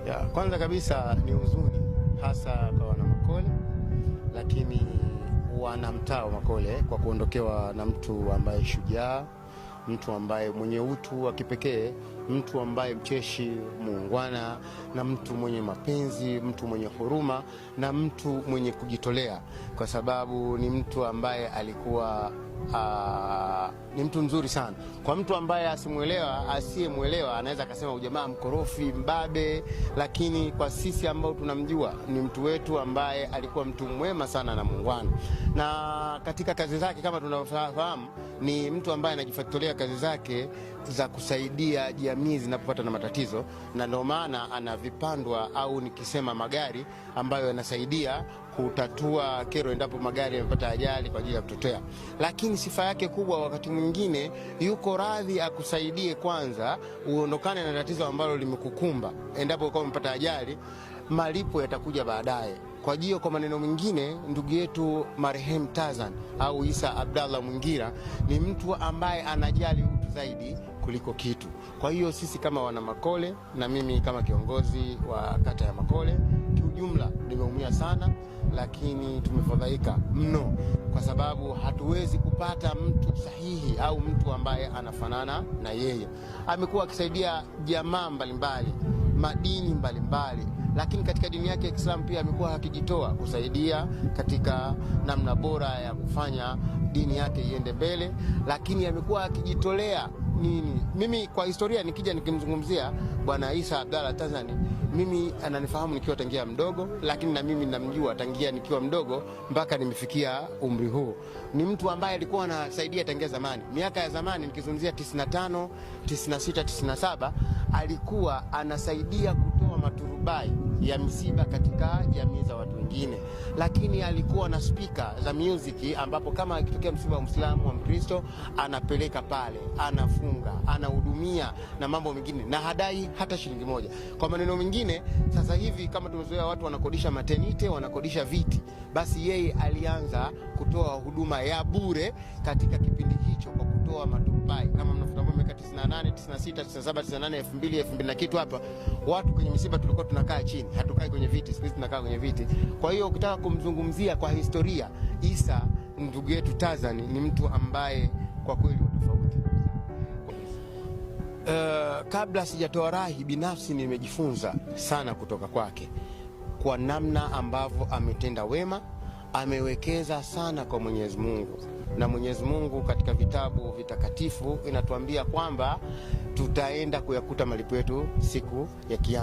Ya, kwanza kabisa ni huzuni hasa kwa wana Makole, lakini wanamtaa Makole kwa kuondokewa na mtu ambaye shujaa, mtu ambaye mwenye utu wa kipekee, mtu ambaye mcheshi, muungwana, na mtu mwenye mapenzi, mtu mwenye huruma, na mtu mwenye kujitolea, kwa sababu ni mtu ambaye alikuwa ni mtu mzuri sana. Kwa mtu ambaye asiyemwelewa anaweza akasema ujamaa mkorofi, mbabe, lakini kwa sisi ambao tunamjua ni mtu wetu ambaye alikuwa mtu mwema sana na muungwana. Na katika kazi zake kama tunavyofahamu, ni mtu ambaye anajifuatilia kazi zake za kusaidia jamii zinapopata na matatizo, na ndio maana ana vipandwa au nikisema magari ambayo yanasaidia kutatua kero endapo magari yamepata ajali kwa ajili ya kutetea. Lakini sifa yake kubwa, wakati mwingine yuko radhi akusaidie kwanza uondokane na tatizo ambalo limekukumba. Endapo kama umepata ajali, malipo yatakuja baadaye. Kwa hiyo kwa maneno mengine, ndugu yetu marehemu Tarzan au Isa Abdallah Mwingira ni mtu ambaye anajali utu zaidi kuliko kitu. Kwa hiyo sisi kama wana Makole na mimi kama kiongozi wa kata ya Makole kiujumla nimeumia sana, lakini tumefadhaika mno kwa sababu hatuwezi kupata mtu sahihi au mtu ambaye anafanana na yeye. Amekuwa akisaidia jamaa mbalimbali, madini mbalimbali, lakini katika dini yake ya Kiislamu pia amekuwa akijitoa kusaidia katika namna bora ya kufanya dini yake iende mbele, lakini amekuwa akijitolea nini. Mimi kwa historia nikija nikimzungumzia Bwana Isa Abdallah Tarzan, mimi ananifahamu nikiwa tangia mdogo, lakini na mimi namjua tangia nikiwa mdogo mpaka nimefikia umri huu. Ni mtu ambaye alikuwa anasaidia tangia zamani, miaka ya zamani, nikizungumzia 95, 96, 97, alikuwa anasaidia kutoa maturubai ya misiba katika jamii za watu wengine. Lakini alikuwa na speaker za music ambapo kama ikitokea msiba wa Muislamu wa Mkristo anapeleka pale, anafunga, anahudumia na mambo mengine, na hadai hata shilingi moja. Kwa maneno mengine, sasa hivi kama tumezoea watu wanakodisha maternity, wanakodisha viti, basi yeye alianza kutoa huduma ya bure katika kipindi hicho kwa kutoa maturubai. Kama mnafahamu miaka 98, 96, 97, 98, 2000 na kitu, hapa watu kwenye misiba tulikuwa tunakaa chini, hatukai kwenye viti, sisi tunakaa kwenye viti. Kwa hiyo ukitaka kumzungumzia kwa historia, Isa ndugu yetu Tarzan ni mtu ambaye kwa kweli tofauti. Kabla sijatoa rai, binafsi nimejifunza sana kutoka kwake kwa namna ambavyo ametenda wema, amewekeza sana kwa Mwenyezi Mungu, na Mwenyezi Mungu katika vitabu vitakatifu inatuambia kwamba tutaenda kuyakuta malipo yetu siku ya Kiyama.